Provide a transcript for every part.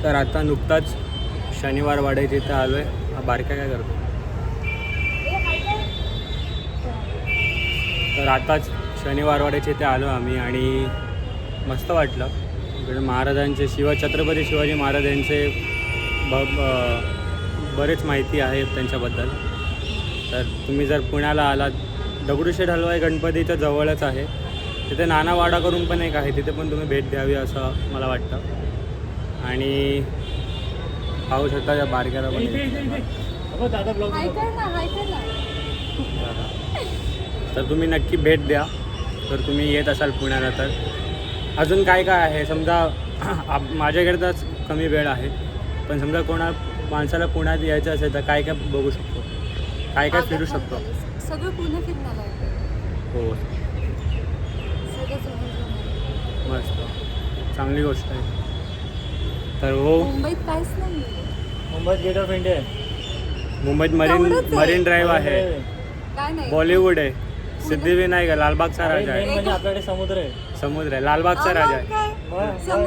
तर आता नुकताच शनिवार वाड्याच्या इथं आलो आहे. हा बारका काय करतो? तर आताच शनिवार वाड्याच्या इथे आलो आम्ही आणि मस्त वाटलं. इकडे महाराजांचे छत्रपती शिवाजी महाराज यांचे बरेच माहिती आहे त्यांच्याबद्दल. तर तुम्ही जर पुण्याला आलात, दगडूशेठ हलवाई गणपतीच्या जवळच आहे. तिथे नानावाडा करून पण एक आहे, तिथे पण तुम्ही भेट द्यावी असं मला वाटतं. आणि पाहू शकता त्या बारक्याला पण. तर तुम्ही नक्की भेट द्या जर तुम्ही येत असाल पुण्याला. तर अजून काय काय आहे समजा माझ्याकडे तर कमी वेळ आहे, पण समजा माणसाला पुण्यात यायचं असेल तर काय काय बघू शकतो, काय काय फिरू शकतो? सगळं पुणे फिरणार आहे. हो, मस्त, चांगली गोष्ट आहे. तर हो, मुंबईत काहीच नाही. मुंबईत गेट ऑफ इंडिया आहे, मुंबईत तेवढंच आहे. मरीन ड्राईव्ह आहे, काय नाही. बॉलिवूड आहे, सिद्धिविनायक आहे, लालबागचा राजा आहे. म्हणजे आपल्याकडे समुद्र आहे. समुद्र आहे, लालबागचा राजा आहे.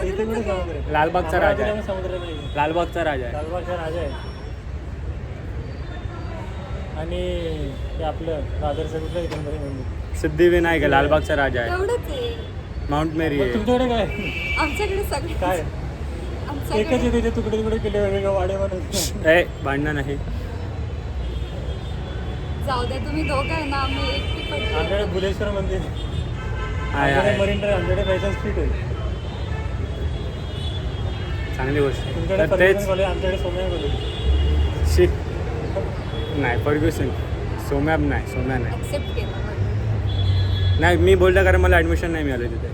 इथे कुठे समुद्र आहे? लालबागचा राजा आहे. समुद्र नाही, लालबागचा राजा आहे. लालबागचा राजा आहे. आणि ते आपलं दादरचं कुठलं गणपती मंदिर, सिद्धिविनायक आहे, लालबागचा राजा आहे. तेवढंच आहे. माउंट मेरी आहे. तुमच्याकडे काय आमच्याकडे सगळे काय एकच आहे, त्याचे तुकडे तुकडे केले वेगवेगळे वाडे म्हणून. ए भांडणं नाही. जाऊ द्या, तुम्ही दोघं आहे ना, आम्ही एकटी पडलो. आमच्याकडे भुलेश्वर मंदिर, आहे आमच्याकडे आहे, मरीन ड्राईव्ह, आमच्याकडे फॅशन स्ट्रीट आहे. चांगली गोष्ट आहे. तुमच्याकडे तर तेच फर्ग्युसन कॉलेज, आमच्याकडे सोम्या कॉलेज. शी नाही, फर्ग्युसन, सोम्या नाही. ऍक्सेप्ट केलं. नाही, मी बोललं कारण मला ॲडमिशन नाही मिळालं तिथे.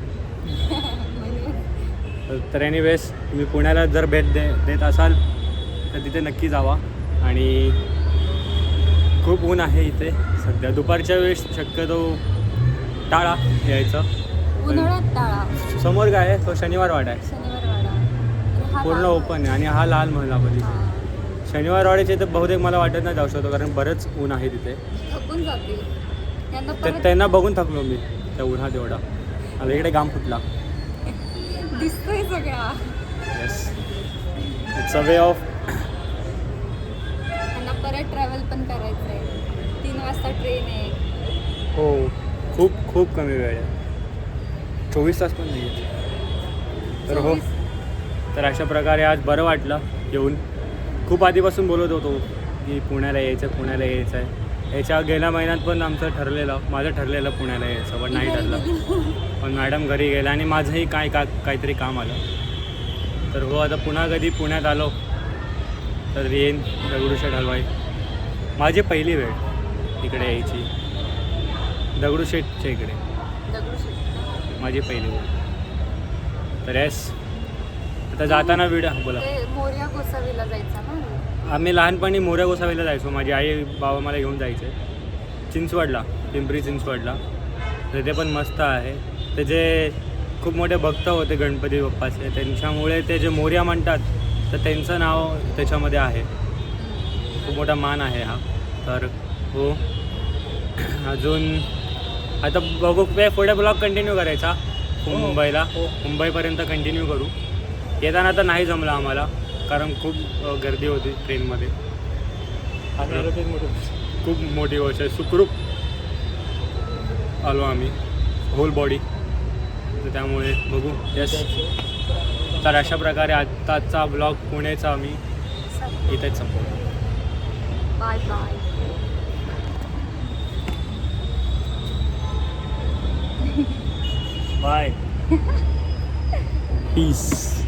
तर एनिवेज, तुम्ही पुण्याला जर भेट देत असाल तर तिथे नक्की जावा. आणि खूप ऊन आहे इथे सध्या. दुपारच्या वेळेस शक्यतो टाळा यायचं. उन्हाळ्यात टाळा. समोर काय आहे, तो शनिवार वाडा आहे, शनिवार वाडा पूर्ण ओपन आहे. आणि हा लाल महालामध्ये शनिवार वाड्याचे तर बहुतेक मला वाटत नाही जाऊ शकतो, कारण बरंच ऊन आहे तिथे. थकून जातील यांना तर परत. त्यांना बघून थकलो मी त्या उन्हात एवढा. मला इकडे घाम फुटला. दिसतोय सगळा. Yes, it's a way of. त्यांना परत ट्रॅव्हल पण करायचं आहे. 3 वाजता ट्रेन आहे. हो, खूप कमी वेळ आहे, 24 तास पण नाही आहे. तर हो, तर अशा प्रकारे आज बरं वाटलं येऊन. खूप आधीपासून बोलत होतो की पुण्याला यायचं आहे. याच्या गेल्या महिन्यात पण माझं ठरलेलं पुण्याला यायचं, पण नाही ठरलं. पण मॅडम घरी गेला आणि माझंही काहीतरी काम आलं. तर हो, आता पुण्यात आलो तर येईन दगडूशेठ हलवाई. माझी पहिली वेळ इकडे यायची, दगडूशेठच्या इकडे माझी पहिली वेळ. तर येस, आता जाताना बोला. ते मोरया गोसावीला जायचं ना. आम्ही लहानपणी मोरया गोसावीला जायचो. माझी आई बाबा मला घेऊन जायचे चिंचवडला, पिंपरी चिंचवडला. तिथे पण मस्त आहे. त्याचे खूप मोठे भक्त होते गणपती बाप्पाचे, त्यांच्यामुळे ते जे मोरया म्हणतात तर त्यांचं नाव त्याच्यामध्ये आहे. खूप मोठा मान आहे हा. तर हो, अजून आता बघू, पुढे ब्लॉग कंटिन्यू करायचा. मुंबईपर्यंत कंटिन्यू करू. येताना तर नाही जमलं आम्हाला, कारण खूप गर्दी होती ट्रेनमध्ये. खूप मोठी गोष्ट आहे. सुखरूप आलो आम्ही, होल बॉडी. तर त्यामुळे बघू. यस, तर अशा प्रकारे आजचा ब्लॉग पुण्याचा आम्ही इथेच संपवतो. Bye bye. पीस.